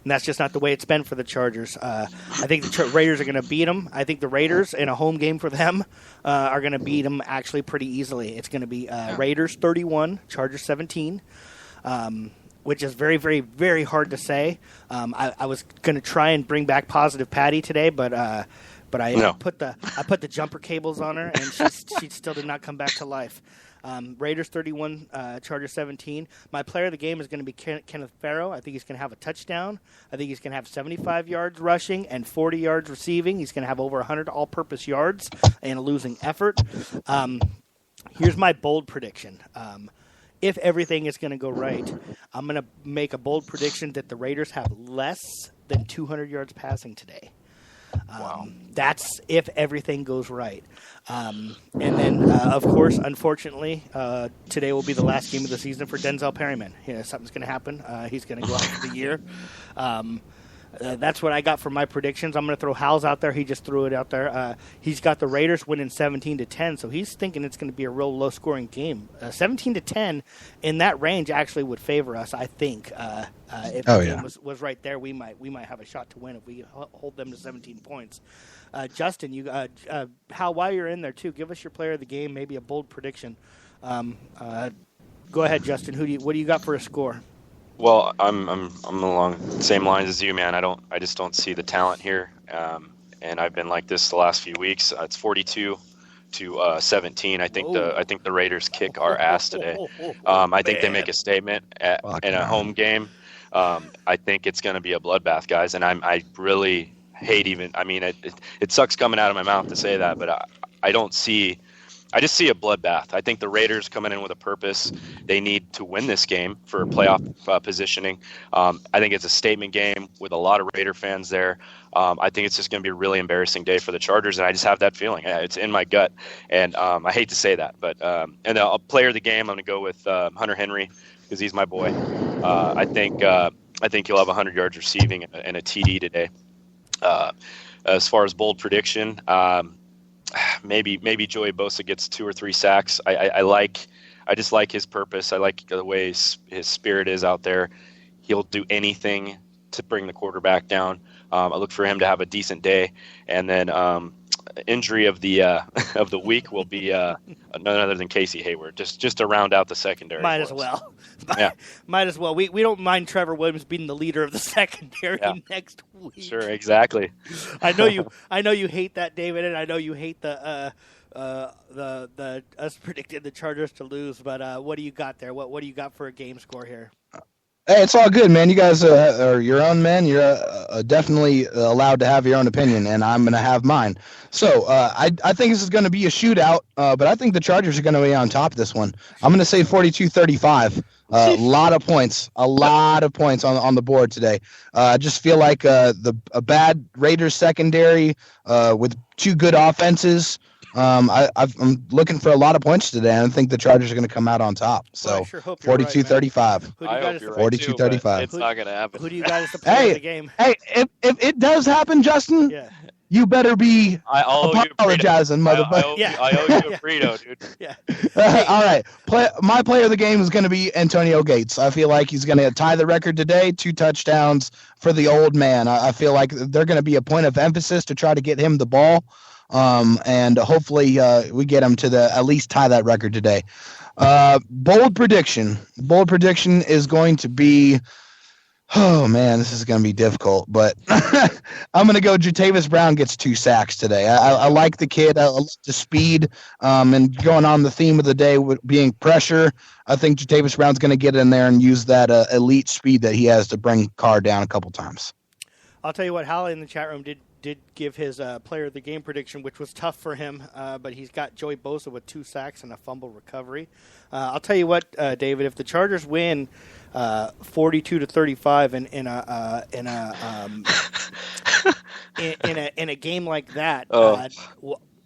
And that's just not the way it's been for the Chargers. I think the Raiders are going to beat them. I think the Raiders, in a home game for them, are going to beat them actually pretty easily. It's going to be Raiders 31, Chargers 17, which is very, very, very hard to say. I was going to try and bring back Positive Patty today, but I put the jumper cables on her, and she still did not come back to life. Raiders 31, Chargers 17. My player of the game is going to be Kenneth Farrow. I think he's going to have a touchdown. I think he's going to have 75 yards rushing and 40 yards receiving. He's going to have over 100 all-purpose yards in a losing effort. Here's my bold prediction. If everything is going to go right, I'm going to make a bold prediction that the Raiders have less than 200 yards passing today. Wow. That's if everything goes right. And then, of course, unfortunately, today will be the last game of the season for Denzel Perryman. Something's going to happen. He's going to go out for the year. That's what I got for my predictions. I'm going to throw Hal's out there. He just threw it out there. He's got the Raiders winning 17-10, so he's thinking it's going to be a real low-scoring game. 17-10 in that range actually would favor us, I think. If the game was right there, we might have a shot to win if we hold them to 17 points. Justin, Hal, while you're in there too, give us your player of the game, maybe a bold prediction. Go ahead, Justin. What do you got for a score? Well, I'm along the same lines as you, man. I just don't see the talent here, and I've been like this the last few weeks. It's 42-17. I think the Raiders kick our ass today. I think they make a statement in a home game. I think it's going to be a bloodbath, guys, and I really hate even. I mean, it sucks coming out of my mouth to say that, but I don't see. I just see a bloodbath. I think the Raiders coming in with a purpose. They need to win this game for playoff positioning. I think it's a statement game with a lot of Raider fans there. I think it's just going to be a really embarrassing day for the Chargers, and I just have that feeling. It's in my gut, and I hate to say that. But and a player of the game, I'm going to go with Hunter Henry because he's my boy. I think he'll have 100 yards receiving and a TD today. As far as bold prediction, maybe Joey Bosa gets 2 or 3 sacks. I like I just like his purpose. I like the way his spirit is out there. He'll do anything to bring the quarterback down. I look for him to have a decent day, and then injury of the week will be none other than Casey Hayward, just to round out the secondary. Might as well. Yeah. Might as well. We don't mind Trevor Williams being the leader of the secondary next week. Sure, exactly. I know you hate that, David, and I know you hate the us predicting the Chargers to lose. But what do you got there? What do you got for a game score here? Hey, it's all good, man. You guys are your own men. You're definitely allowed to have your own opinion, and I'm going to have mine. So I think this is going to be a shootout, but I think the Chargers are going to be on top of this one. I'm going to say 42-35. A lot of points on the board today. I just feel like a bad Raiders secondary with two good offenses. I'm looking for a lot of points today, and I think the Chargers are going to come out on top. So, 42-35. 42-35. It's not going to happen. Who do you got as the player of the game? Hey, if it does happen, Justin, you better be apologizing, motherfucker. I owe you a burrito, dude. Yeah. All right. My player of the game is going to be Antonio Gates. I feel like he's going to tie the record today, 2 touchdowns for the old man. I feel like they're going to be a point of emphasis to try to get him the ball. And hopefully we get him to at least tie that record today. Bold prediction is going to be, oh man, this is going to be difficult, but I'm going to go Jatavis Brown gets 2 sacks today. I like the kid. I like the speed, and going on the theme of the day with being pressure. I think Jatavis Brown's going to get in there and use that elite speed that he has to bring Carr down a couple times. I'll tell you what, Holly in the chat room did give his player of the game prediction, which was tough for him, but he's got Joey Bosa with 2 sacks and a fumble recovery. I'll tell you what, David, if the Chargers win 42-35 in a game like that,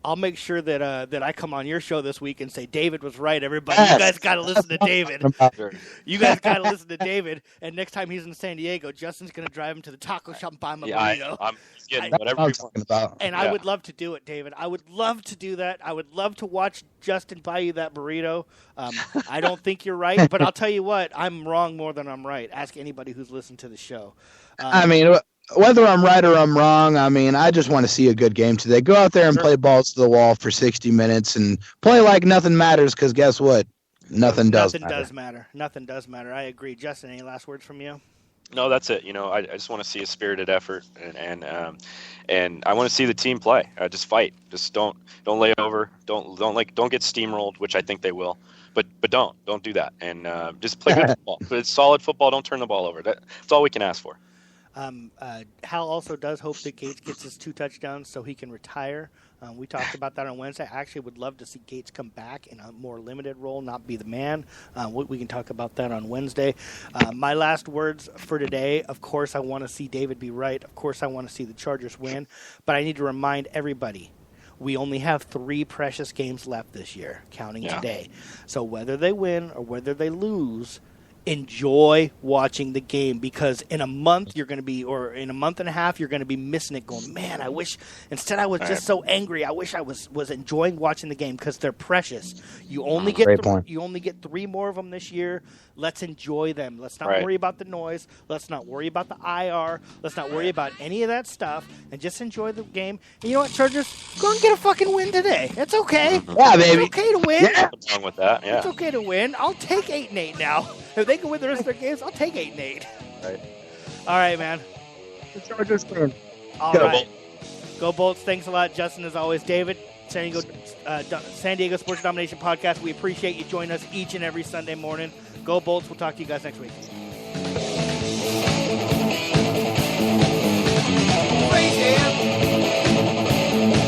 I'll make sure that I come on your show this week and say David was right. Everybody, you guys got to listen to David. You guys got to listen to David. And next time he's in San Diego, Justin's going to drive him to the taco shop and buy him a burrito. I'm getting whatever you want. And I would love to do it, David. I would love to do that. I would love to watch Justin buy you that burrito. I don't think you're right, but I'll tell you what, I'm wrong more than I'm right. Ask anybody who's listened to the show. I mean, whether I'm right or I'm wrong, I mean, I just want to see a good game today. Go out there and play balls to the wall for 60 minutes and play like nothing matters, because guess what? Nothing does matter. Nothing does matter. I agree. Justin, any last words from you? No, that's it. I just want to see a spirited effort, and I want to see the team play. Just fight. Just don't lay over. Don't get steamrolled, which I think they will. But don't do that, and just play good football. But it's solid football. Don't turn the ball over. That's all we can ask for. Hal also does hope that Gates gets his 2 touchdowns so he can retire. We talked about that on Wednesday. I actually would love to see Gates come back in a more limited role, not be the man. We can talk about that on Wednesday. My last words for today, of course, I want to see David be right. Of course, I want to see the Chargers win. But I need to remind everybody, we only have 3 precious games left this year, counting today. So whether they win or whether they lose, enjoy watching the game, because in a month you're going to be, or in a month and a half, you're going to be missing it going, man, I wish, instead I was just so angry, I wish I was enjoying watching the game, because they're precious. You only get 3 more of them this year. Let's enjoy them. Let's not worry about the noise. Let's not worry about the IR. Let's not worry about any of that stuff, and just enjoy the game. And you know what, Chargers? Go and get a fucking win today. It's okay. Yeah, baby. It's okay to win. What's wrong with that? Yeah. It's okay to win. I'll take 8-8 now. If they can win the rest of their games, I'll take 8-8. Right. All right, man. The Chargers win. All right. Go Bolts. Thanks a lot, Justin, as always. David, San Diego Sports Domination Podcast. We appreciate you joining us each and every Sunday morning. Go Bolts. We'll talk to you guys next week.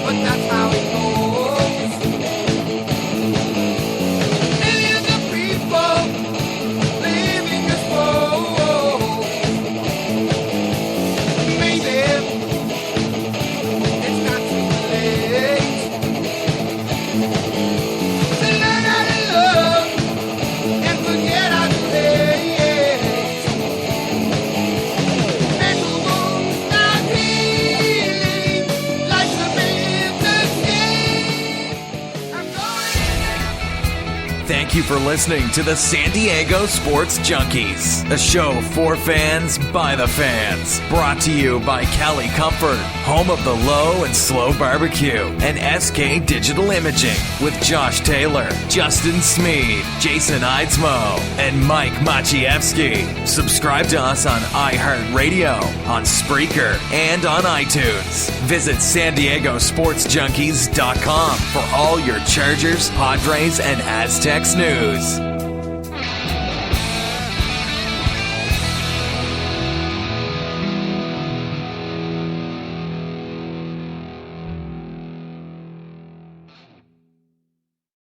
But that's how it goes. Millions of people living this world. Maybe it's not too late to learn how to love and forget how to hate. Thank you for listening to the San Diego Sports Junkies, a show for fans by the fans. Brought to you by Cali Comfort, home of the low and slow barbecue, and SK Digital Imaging with Josh Taylor, Justin Smead, Jason Eidsmoe, and Mike Maciejewski. Subscribe to us on iHeartRadio, on Spreaker, and on iTunes. Visit SanDiegoSportsJunkies.com for all your Chargers, Padres, and Aztecs news.